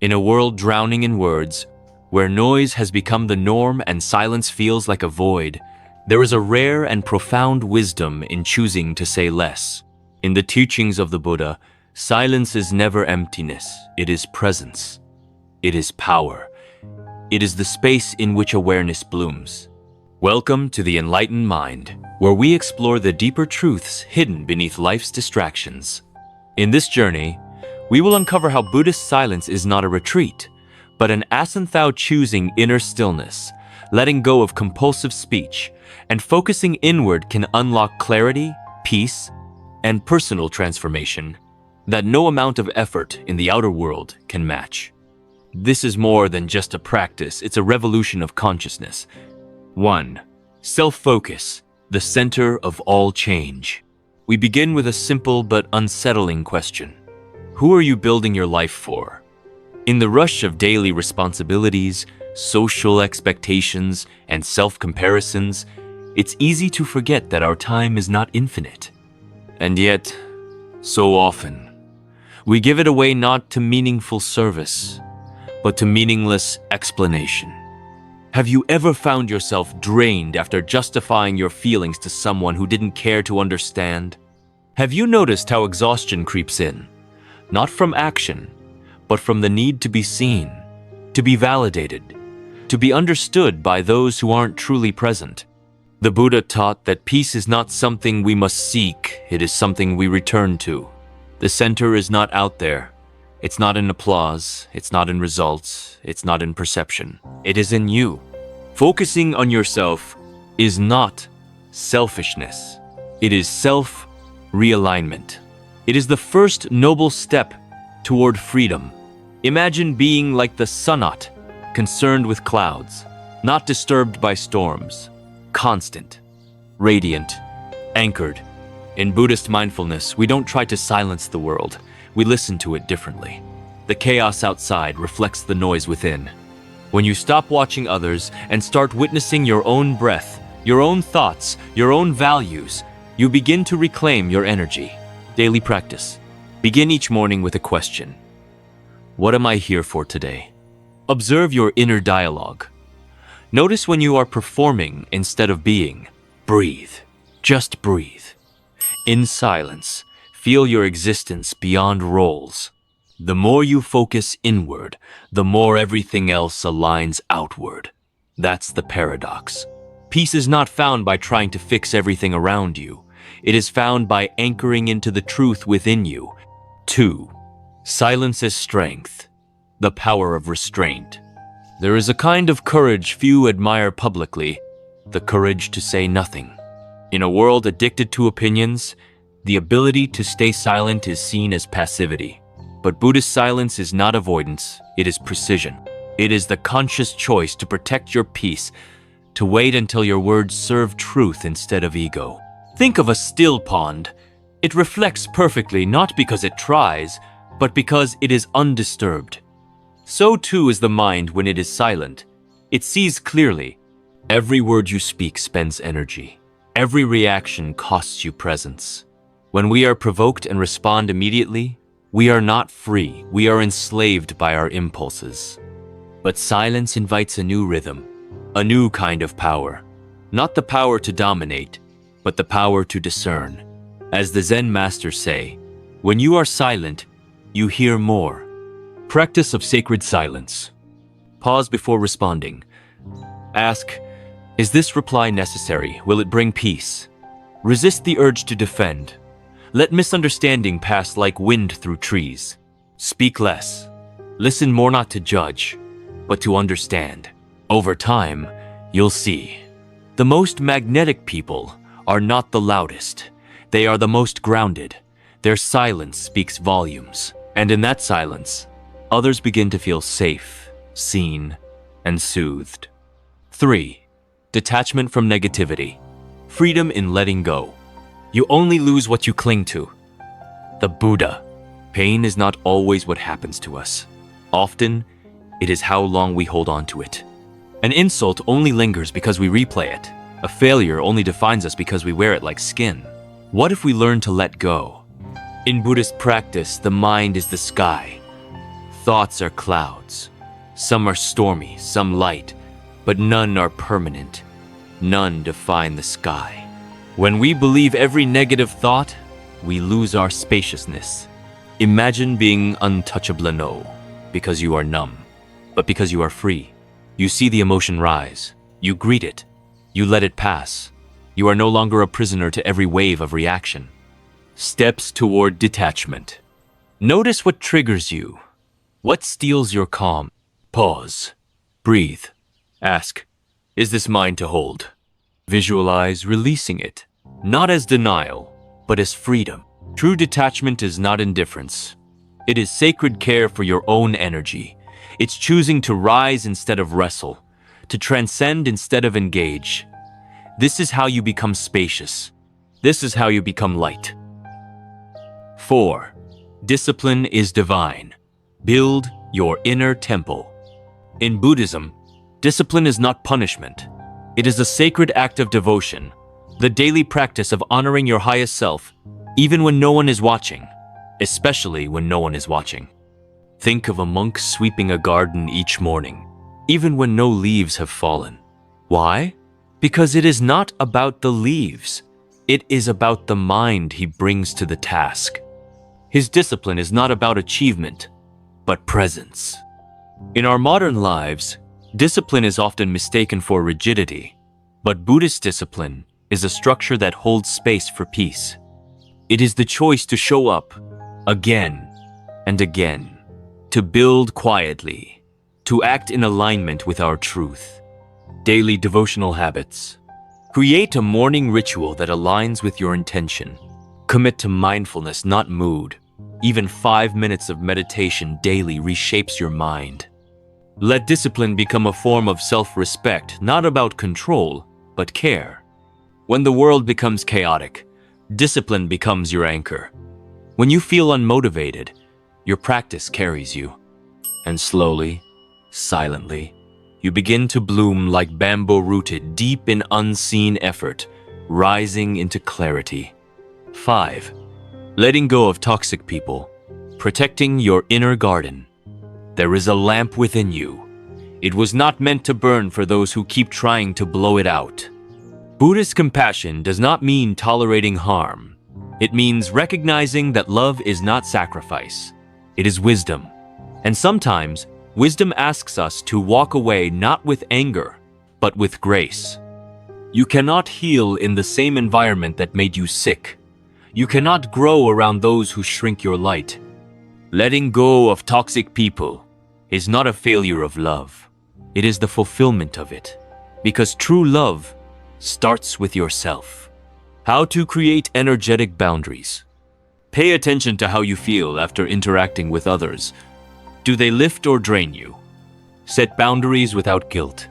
In a world drowning in words, where noise has become the norm and silence feels like a void, there is a rare and profound wisdom in choosing to say less. In the teachings of the Buddha, silence is never emptiness, it is presence. It is power. It is the space in which awareness blooms. Welcome to the Enlightened Mind, where we explore the deeper truths hidden beneath life's distractions. In this journey, we will uncover how Buddhist silence is not a retreat, but an asynthow choosing inner stillness, letting go of compulsive speech, and focusing inward can unlock clarity, peace, and personal transformation that no amount of effort in the outer world can match. This is more than just a practice, it's a revolution of consciousness. 1. Self-focus, the center of all change. We begin with a simple but unsettling question. Who are you building your life for? In the rush of daily responsibilities, social expectations, and self-comparisons, it's easy to forget that our time is not infinite. And yet, so often, we give it away not to meaningful service, but to meaningless explanation. Have you ever found yourself drained after justifying your feelings to someone who didn't care to understand? Have you noticed how exhaustion creeps in? Not from action, but from the need to be seen, to be validated, to be understood by those who aren't truly present. The Buddha taught that peace is not something we must seek, it is something we return to. The center is not out there. It's not in applause, it's not in results, it's not in perception. It is in you. Focusing on yourself is not selfishness. It is self-realignment. It is the first noble step toward freedom. Imagine being like the sunot, concerned with clouds, not disturbed by storms, constant, radiant, anchored. In Buddhist mindfulness, we don't try to silence the world. We listen to it differently. The chaos outside reflects the noise within. When you stop watching others and start witnessing your own breath, your own thoughts, your own values, you begin to reclaim your energy. Daily practice. Begin each morning with a question. What am I here for today? Observe your inner dialogue. Notice when you are performing instead of being. Breathe. Just breathe. In silence, feel your existence beyond roles. The more you focus inward, the more everything else aligns outward. That's the paradox. Peace is not found by trying to fix everything around you. It is found by anchoring into the truth within you. 2. Silence is strength, the power of restraint. There is a kind of courage few admire publicly, the courage to say nothing. In a world addicted to opinions, the ability to stay silent is seen as passivity. But Buddhist silence is not avoidance, it is precision. It is the conscious choice to protect your peace, to wait until your words serve truth instead of ego. Think of a still pond. It reflects perfectly not because it tries, but because it is undisturbed. So too is the mind when it is silent. It sees clearly. Every word you speak spends energy. Every reaction costs you presence. When we are provoked and respond immediately, we are not free, we are enslaved by our impulses. But silence invites a new rhythm, a new kind of power. Not the power to dominate, but the power to discern. As the Zen masters say, when you are silent, you hear more. Practice of sacred silence. Pause before responding. Ask, is this reply necessary? Will it bring peace? Resist the urge to defend. Let misunderstanding pass like wind through trees. Speak less. Listen more not to judge, but to understand. Over time, you'll see. The most magnetic people are not the loudest. They are the most grounded. Their silence speaks volumes. And in that silence, others begin to feel safe, seen, and soothed. 3. Detachment from negativity. Freedom in letting go. You only lose what you cling to. The Buddha. Pain is not always what happens to us. Often, it is how long we hold on to it. An insult only lingers because we replay it. A failure only defines us because we wear it like skin. What if we learn to let go? In Buddhist practice, the mind is the sky. thoughts are clouds. Some are stormy, some light, but none are permanent. None define the sky. When we believe every negative thought, we lose our spaciousness. Imagine being untouchable, no, because you are numb, but because you are free. You see the emotion rise. You greet it. You let it pass. You are no longer a prisoner to every wave of reaction. Steps toward detachment. Notice what triggers you. What steals your calm? Pause. Breathe. Ask, is this mine to hold? Visualize releasing it, not as denial, but as freedom. True detachment is not indifference. It is sacred care for your own energy. It's choosing to rise instead of wrestle, to transcend instead of engage. This is how you become spacious. This is how you become light. 4. Discipline is divine. Build your inner temple. In Buddhism, discipline is not punishment. It is a sacred act of devotion, the daily practice of honoring your highest self, even when no one is watching, especially when no one is watching. Think of a monk sweeping a garden each morning, even when no leaves have fallen. Why? Because it is not about the leaves. It is about the mind he brings to the task. His discipline is not about achievement, but presence. In our modern lives, discipline is often mistaken for rigidity, but Buddhist discipline is a structure that holds space for peace. It is the choice to show up again and again, to build quietly, to act in alignment with our truth. Daily devotional habits. Create a morning ritual that aligns with your intention. Commit to mindfulness, not mood. Even 5 minutes of meditation daily reshapes your mind. Let discipline become a form of self-respect, not about control, but care. When the world becomes chaotic, discipline becomes your anchor. When you feel unmotivated, your practice carries you. And slowly, silently, you begin to bloom like bamboo rooted deep in unseen effort, rising into clarity. 5. Letting go of toxic people. Protecting your inner garden. There is a lamp within you. It was not meant to burn for those who keep trying to blow it out. Buddhist compassion does not mean tolerating harm. It means recognizing that love is not sacrifice. It is wisdom. And sometimes, wisdom asks us to walk away not with anger, but with grace. You cannot heal in the same environment that made you sick. You cannot grow around those who shrink your light. Letting go of toxic people is not a failure of love. It is the fulfillment of it. Because true love starts with yourself. How to create energetic boundaries. Pay attention to how you feel after interacting with others. Do they lift or drain you? Set boundaries without guilt.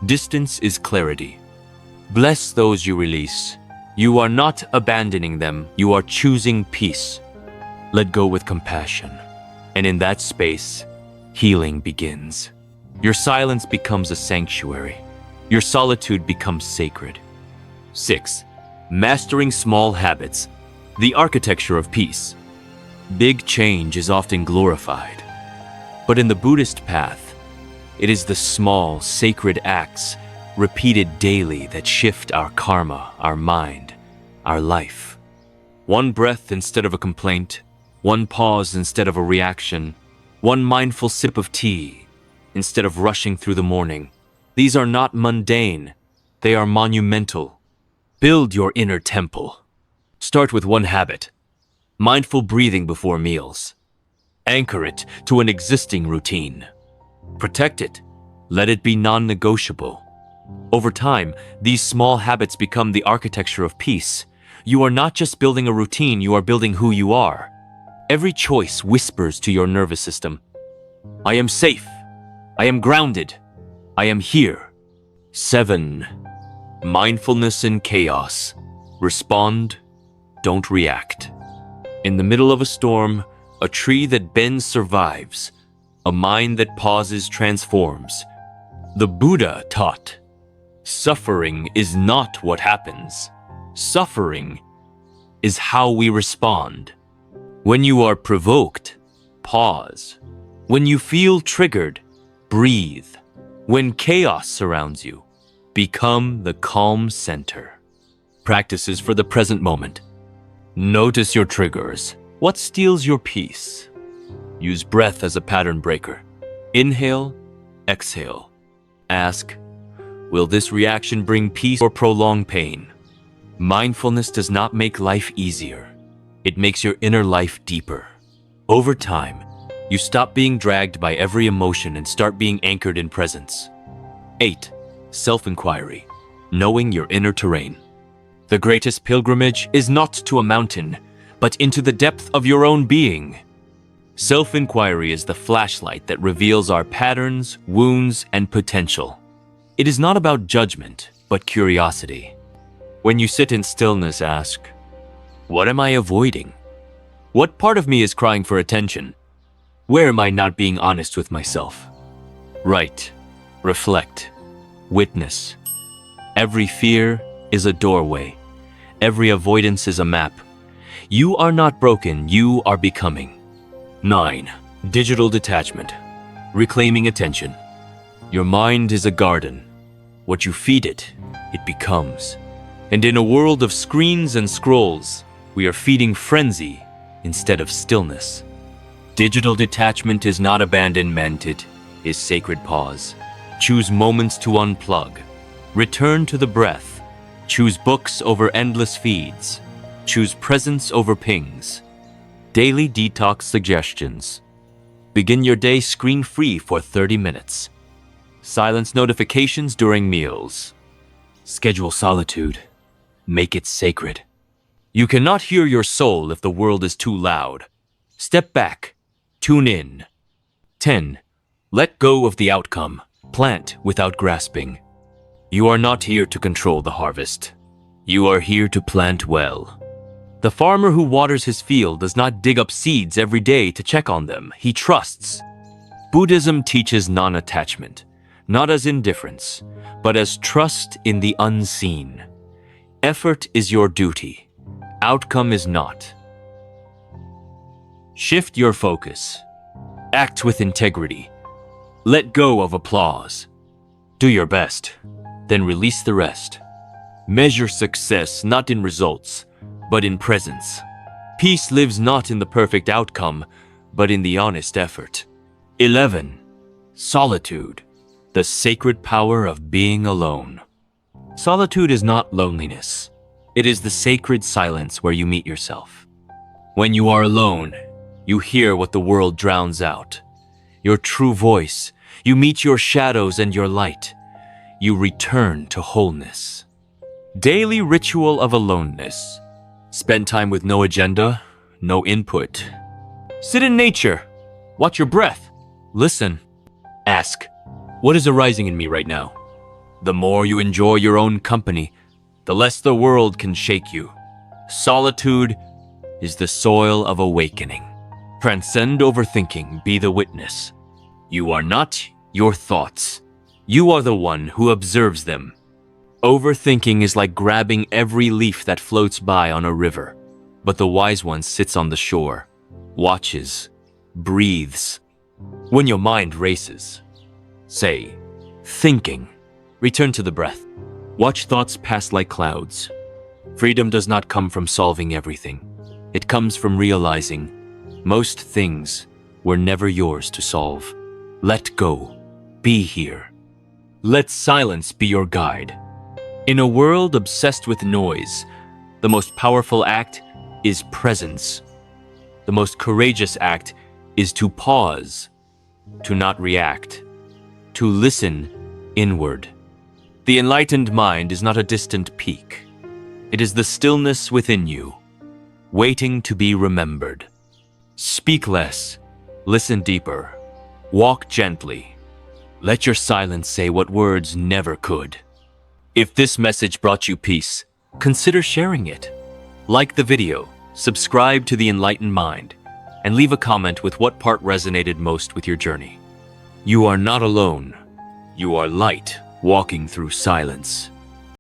Distance is clarity. Bless those you release. You are not abandoning them. You are choosing peace. Let go with compassion. And in that space, healing begins. Your silence becomes a sanctuary. Your solitude becomes sacred. 6. Mastering small habits. The architecture of peace. Big change is often glorified. But in the Buddhist path, it is the small, sacred acts repeated daily that shift our karma, our mind, our life. One breath instead of a complaint, one pause instead of a reaction, one mindful sip of tea instead of rushing through the morning. These are not mundane, they are monumental. Build your inner temple. Start with one habit: mindful breathing before meals. Anchor it to an existing routine. Protect it. Let it be non-negotiable. Over time, these small habits become the architecture of peace. You are not just building a routine, you are building who you are. Every choice whispers to your nervous system, I am safe. I am grounded. I am here. 7. Mindfulness in chaos. Respond, don't react. In the middle of a storm, a tree that bends survives. A mind that pauses transforms. The Buddha taught, suffering is not what happens. Suffering is how we respond. When you are provoked, pause. When you feel triggered, breathe. When chaos surrounds you, become the calm center. Practices for the present moment. Notice your triggers. What steals your peace? Use breath as a pattern breaker. Inhale, exhale. Ask, will this reaction bring peace or prolong pain? Mindfulness does not make life easier. It makes your inner life deeper. Over time, you stop being dragged by every emotion and start being anchored in presence. 8. Self-inquiry. Knowing your inner terrain. The greatest pilgrimage is not to a mountain, but into the depth of your own being. Self-inquiry is the flashlight that reveals our patterns, wounds, and potential. It is not about judgment, but curiosity. When you sit in stillness, ask, what am I avoiding? What part of me is crying for attention? Where am I not being honest with myself? Write, reflect, witness. Every fear is a doorway. Every avoidance is a map. You are not broken, you are becoming. 9. Digital detachment. Reclaiming attention. Your mind is a garden. What you feed it, it becomes. And in a world of screens and scrolls, we are feeding frenzy instead of stillness. Digital detachment is not abandonment, it is sacred pause. Choose moments to unplug. Return to the breath. Choose books over endless feeds. Choose presence over pings. Daily detox suggestions. Begin your day screen-free for 30 minutes. Silence notifications during meals. Schedule solitude. Make it sacred. You cannot hear your soul if the world is too loud. Step back. Tune in. 10. Let go of the outcome. Plant without grasping. You are not here to control the harvest. You are here to plant well. The farmer who waters his field does not dig up seeds every day to check on them. He trusts. Buddhism teaches non-attachment, not as indifference, but as trust in the unseen. Effort is your duty. Outcome is not. Shift your focus. Act with integrity. Let go of applause. Do your best, then release the rest. Measure success not in results, but in presence. Peace lives not in the perfect outcome, but in the honest effort. 11. Solitude. The sacred power of being alone. Solitude is not loneliness. It is the sacred silence where you meet yourself. When you are alone, you hear what the world drowns out. Your true voice. You meet your shadows and your light. You return to wholeness. Daily ritual of aloneness. Spend time with no agenda, no input. Sit in nature. Watch your breath. Listen. Ask, what is arising in me right now? The more you enjoy your own company, the less the world can shake you. Solitude is the soil of awakening. Transcend overthinking, be the witness. You are not your thoughts. You are the one who observes them. Overthinking is like grabbing every leaf that floats by on a river, but the wise one sits on the shore, watches, breathes. When your mind races, say, thinking, return to the breath. Watch thoughts pass like clouds. Freedom does not come from solving everything. It comes from realizing most things were never yours to solve. Let go. Be here. Let silence be your guide. In a world obsessed with noise, the most powerful act is presence. The most courageous act is to pause, to not react, to listen inward. The enlightened mind is not a distant peak. It is the stillness within you, waiting to be remembered. Speak less, listen deeper, walk gently. Let your silence say what words never could. If this message brought you peace, consider sharing it. Like the video, subscribe to the Enlightened Mind, and leave a comment with what part resonated most with your journey. You are not alone. You are light walking through silence.